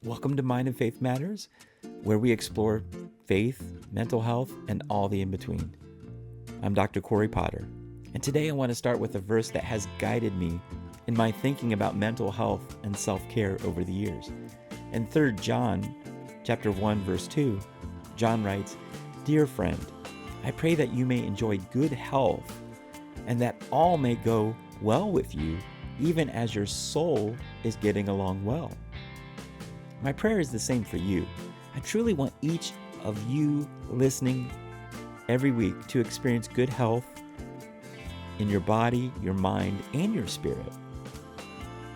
Welcome to Mind and Faith Matters, where we explore faith, mental health, and all the in between. I'm Dr. Cory Potter, and today I want to start with a verse that has guided me in my thinking about mental health and self-care over the years. In 3 John chapter 1, verse 2, John writes, "Dear friend, I pray that you may enjoy good health and that all may go well with you, even as your soul is getting along well." My prayer is the same for you. I truly want each of you listening every week to experience good health in your body, your mind, and your spirit.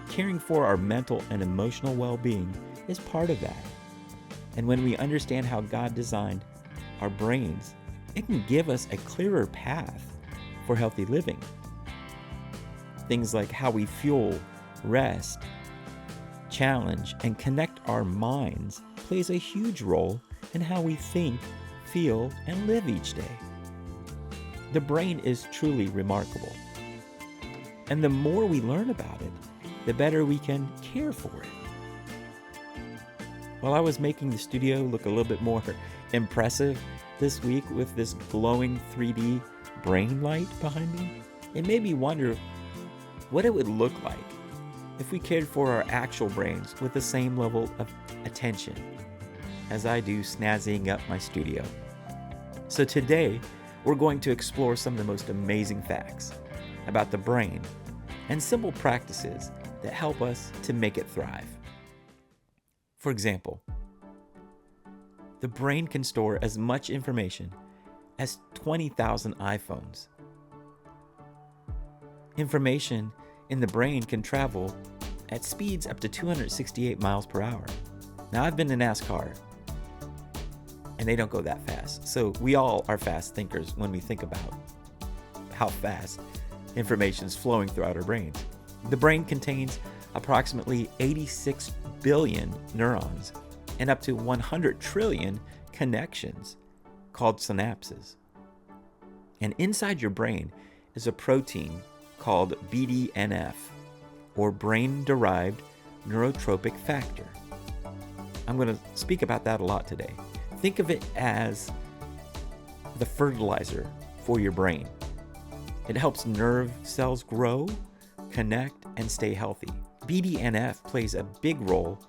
Caring for our mental and emotional well-being is part of that. And when we understand how God designed our brains, it can give us a clearer path for healthy living. Things like how we fuel, rest, challenge, and connect our minds plays a huge role in how we think, feel, and live each day. The brain is truly remarkable. And the more we learn about it, the better we can care for it. While I was making the studio look a little bit more impressive this week with this glowing 3D brain light behind me, it made me wonder what it would look like if we cared for our actual brains with the same level of attention as I do snazzying up my studio. So today, we're going to explore some of the most amazing facts about the brain and simple practices that help us to make it thrive. For example, the brain can store as much information as 20,000 iPhones. Information in the brain can travel at speeds up to 268 miles per hour. Now, I've been to NASCAR, and they don't go that fast. So we all are fast thinkers when we think about how fast information is flowing throughout our brains. The brain contains approximately 86 billion neurons and up to 100 trillion connections called synapses. And inside your brain is a protein called BDNF, or brain-derived neurotropic factor. I'm going to speak about that a lot today. Think of it as the fertilizer for your brain. It helps nerve cells grow, connect, and stay healthy. BDNF plays a big role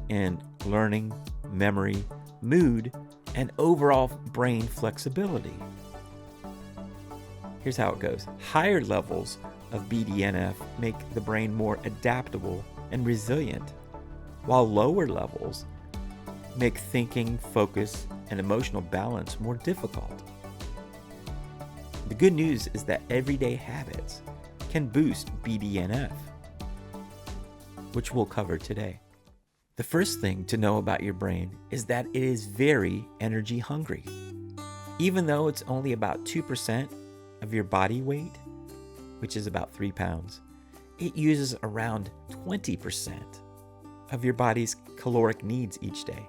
in learning, memory, mood, and overall brain flexibility. Here's how it goes. Higher levels of BDNF make the brain more adaptable and resilient, while lower levels make thinking, focus, and emotional balance more difficult. The good news is that everyday habits can boost BDNF, which we'll cover today. The first thing to know about your brain is that it is very energy hungry. Even though it's only about 2% of your body weight, which is about 3 pounds, it uses around 20% of your body's caloric needs each day.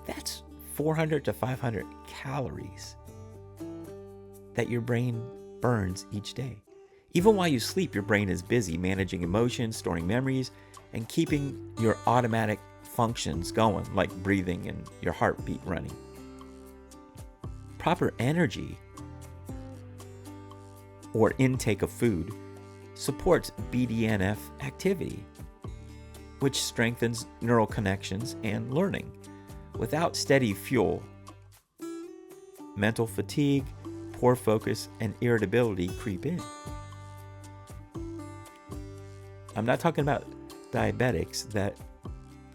That's 400 to 500 calories that your brain burns each day. Even while you sleep, your brain is busy managing emotions, storing memories, and keeping your automatic functions going, like breathing and your heartbeat running. Proper energy or intake of food supports BDNF activity, which strengthens neural connections and learning. Without steady fuel, mental fatigue, poor focus, and irritability creep in. I'm not talking about diabetics that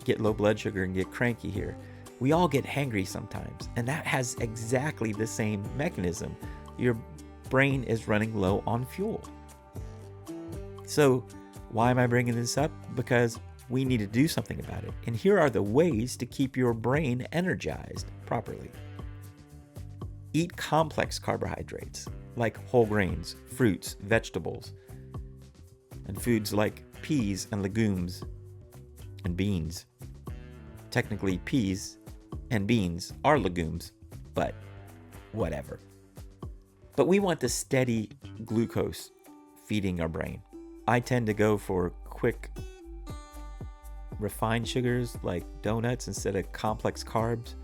get low blood sugar and get cranky here. We all get hangry sometimes, and that has exactly the same mechanism. Your brain is running low on fuel. So why am I bringing this up? Because we need to do something about it. And here are the ways to keep your brain energized properly. Eat complex carbohydrates like whole grains, fruits, vegetables, and foods like peas and legumes and beans. Technically, peas and beans are legumes, but whatever. But we want the steady glucose feeding our brain. I tend to go for quick refined sugars like donuts instead of complex carbs.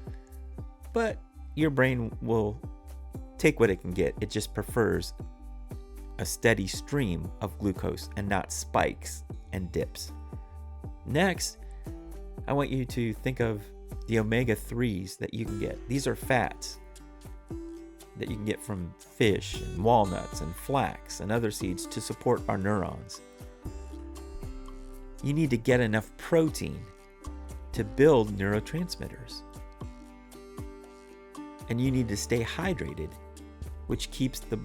But your brain will take what it can get. It just prefers a steady stream of glucose and not spikes and dips. Next, I want you to think of the omega-3s that you can get. These are fats that you can get from fish and walnuts and flax and other seeds to support our neurons. You need to get enough protein to build neurotransmitters. And you need to stay hydrated, which keeps the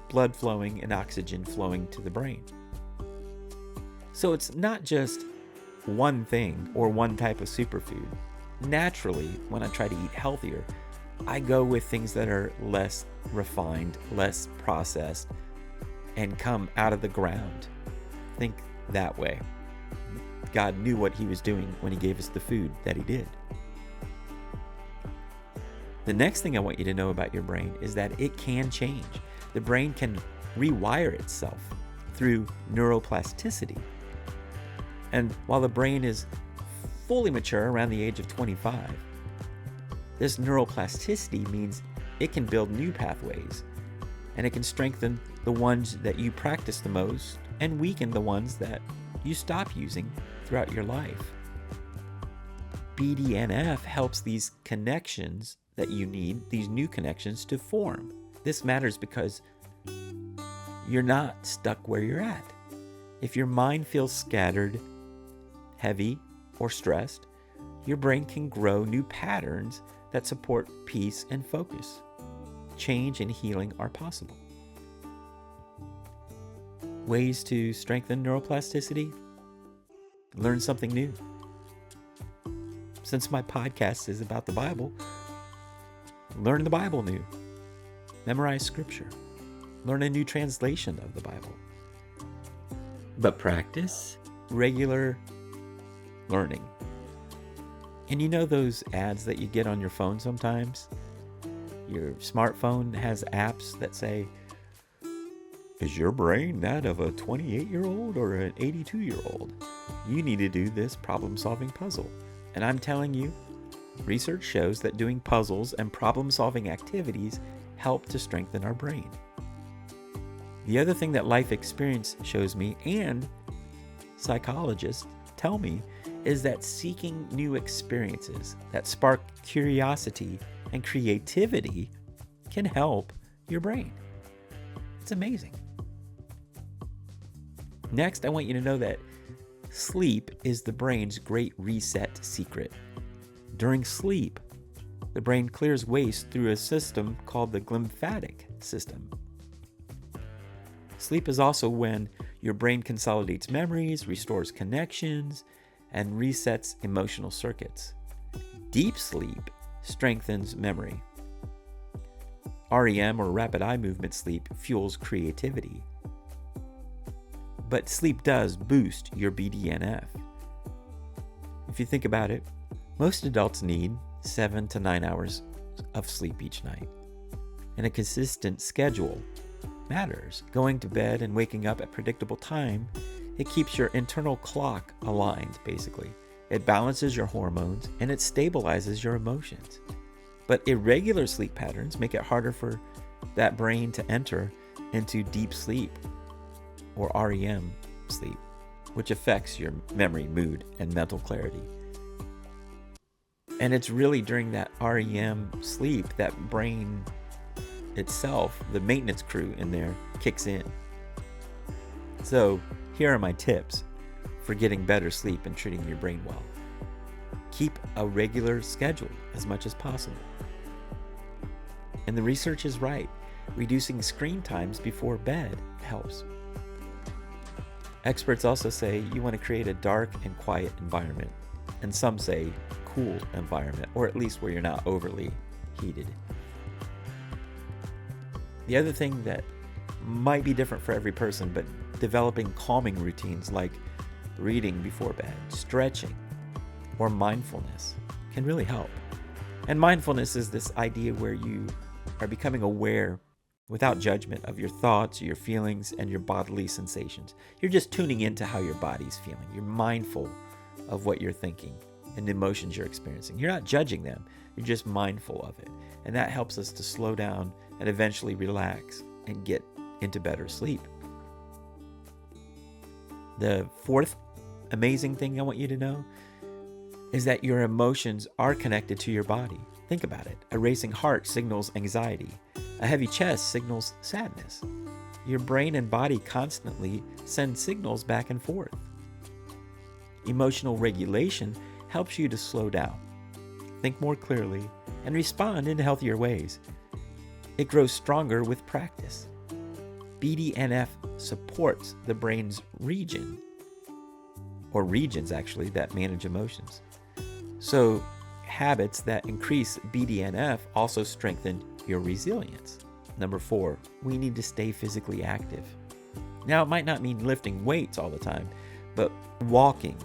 blood flowing and oxygen flowing to the brain. So it's not just one thing or one type of superfood. Naturally, when I try to eat healthier, I go with things that are less refined, less processed, and come out of the ground. Think that way. God knew what he was doing when he gave us the food that he did. The next thing I want you to know about your brain is that it can change. The brain can rewire itself through neuroplasticity. And while the brain is fully mature around the age of 25, this neuroplasticity means it can build new pathways, and it can strengthen the ones that you practice the most and weaken the ones that you stop using throughout your life. BDNF helps these connections that you need, these new connections, to form. This matters because you're not stuck where you're at. If your mind feels scattered, heavy, or stressed, your brain can grow new patterns that support peace and focus. Change and healing are possible. Ways to strengthen neuroplasticity? Learn something new. Since my podcast is about the Bible, learn the Bible new. Memorize scripture. Learn a new translation of the Bible. But practice regular learning. And you know those ads that you get on your phone sometimes? Your smartphone has apps that say, is your brain that of a 28-year-old or an 82-year-old? You need to do this problem-solving puzzle. And I'm telling you, research shows that doing puzzles and problem-solving activities help to strengthen our brain. The other thing that life experience shows me, and psychologists tell me, is that seeking new experiences that spark curiosity and creativity can help your brain. It's amazing. Next, I want you to know that sleep is the brain's great reset secret. During sleep, the brain clears waste through a system called the glymphatic system. Sleep is also when your brain consolidates memories, restores connections, and resets emotional circuits. Deep sleep strengthens memory. REM, or rapid eye movement sleep, fuels creativity. But sleep does boost your BDNF. If you think about it, most adults need 7 to 9 hours of sleep each night. And a consistent schedule matters. Going to bed and waking up at predictable time, it keeps your internal clock aligned, basically. It balances your hormones and it stabilizes your emotions. But irregular sleep patterns make it harder for that brain to enter into deep sleep, or REM sleep, which affects your memory, mood, and mental clarity. And it's really during that REM sleep that brain itself, the maintenance crew in there, kicks in. So here are my tips for getting better sleep and treating your brain well. Keep a regular schedule as much as possible. And the research is right. Reducing screen times before bed helps. Experts also say you want to create a dark and quiet environment, and some say cool environment, or at least where you're not overly heated. The other thing that might be different for every person, but developing calming routines like reading before bed, stretching, or mindfulness can really help. And mindfulness is this idea where you are becoming aware without judgment of your thoughts, your feelings, and your bodily sensations. You're just tuning into how your body's feeling. You're mindful of what you're thinking and the emotions you're experiencing. You're not judging them, you're just mindful of it. And that helps us to slow down and eventually relax and get into better sleep. The fourth amazing thing I want you to know is that your emotions are connected to your body. Think about it. A racing heart signals anxiety. A heavy chest signals sadness. Your brain and body constantly send signals back and forth. Emotional regulation helps you to slow down, think more clearly, and respond in healthier ways. It grows stronger with practice. BDNF supports the brain's regions actually, that manage emotions. So habits that increase BDNF also strengthen your resilience. Number 4, we need to stay physically active. Now, it might not mean lifting weights all the time, but walking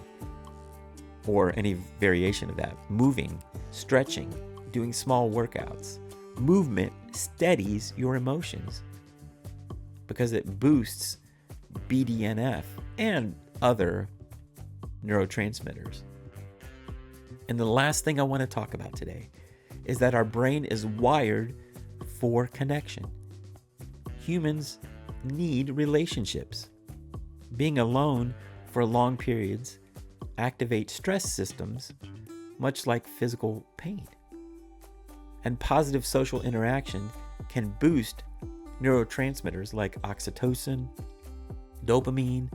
or any variation of that, moving, stretching, doing small workouts. Movement steadies your emotions because it boosts BDNF and other neurotransmitters. And the last thing I want to talk about today is that our brain is wired for connection. Humans need relationships. Being alone for long periods activates stress systems, much like physical pain. And positive social interaction can boost neurotransmitters like oxytocin, dopamine,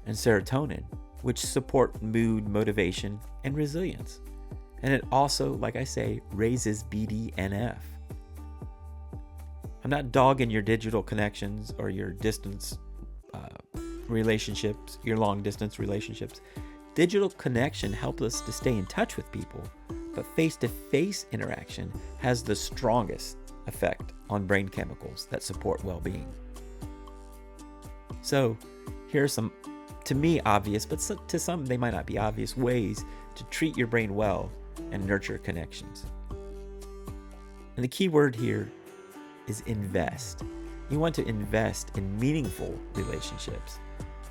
and serotonin, which support mood, motivation, and resilience. And it also, like I say, raises BDNF. I'm not dogging your digital connections or your distance relationships, your long distance relationships. Digital connection helps us to stay in touch with people, but face-to-face interaction has the strongest effect on brain chemicals that support well-being. So here are some, to me, obvious, but to some they might not be obvious, ways to treat your brain well and nurture connections. And the key word here is invest. You want to invest in meaningful relationships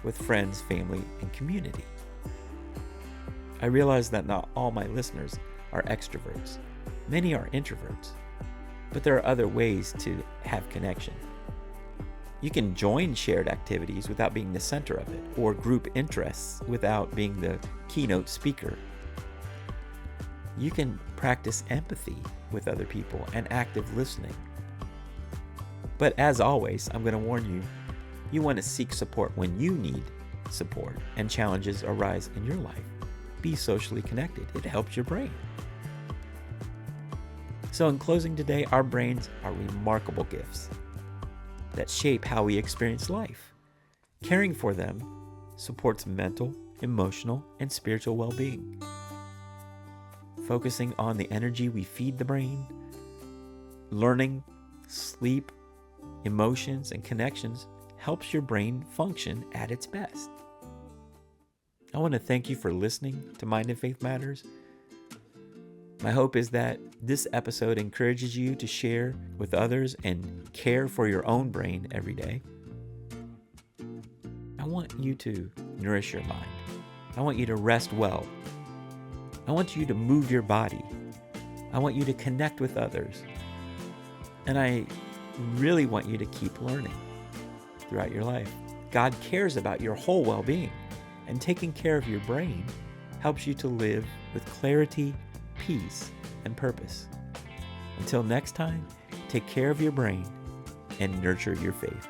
with friends, family, and community. I realize that not all my listeners are extroverts. Many are introverts, but there are other ways to have connection. You can join shared activities without being the center of it, or group interests without being the keynote speaker. You can practice empathy with other people and active listening. But as always, I'm going to warn you, you want to seek support when you need support and challenges arise in your life. Be socially connected. It helps your brain. So in closing today, our brains are remarkable gifts that shape how we experience life. Caring for them supports mental, emotional, and spiritual well-being. Focusing on the energy we feed the brain, learning, sleep, emotions, and connections helps your brain function at its best. I want to thank you for listening to Mind and Faith Matters. My hope is that this episode encourages you to share with others and care for your own brain every day. I want you to nourish your mind. I want you to rest well. I want you to move your body. I want you to connect with others. And I really want you to keep learning throughout your life. God cares about your whole well-being, and taking care of your brain helps you to live with clarity, peace, and purpose. Until next time, take care of your brain and nurture your faith.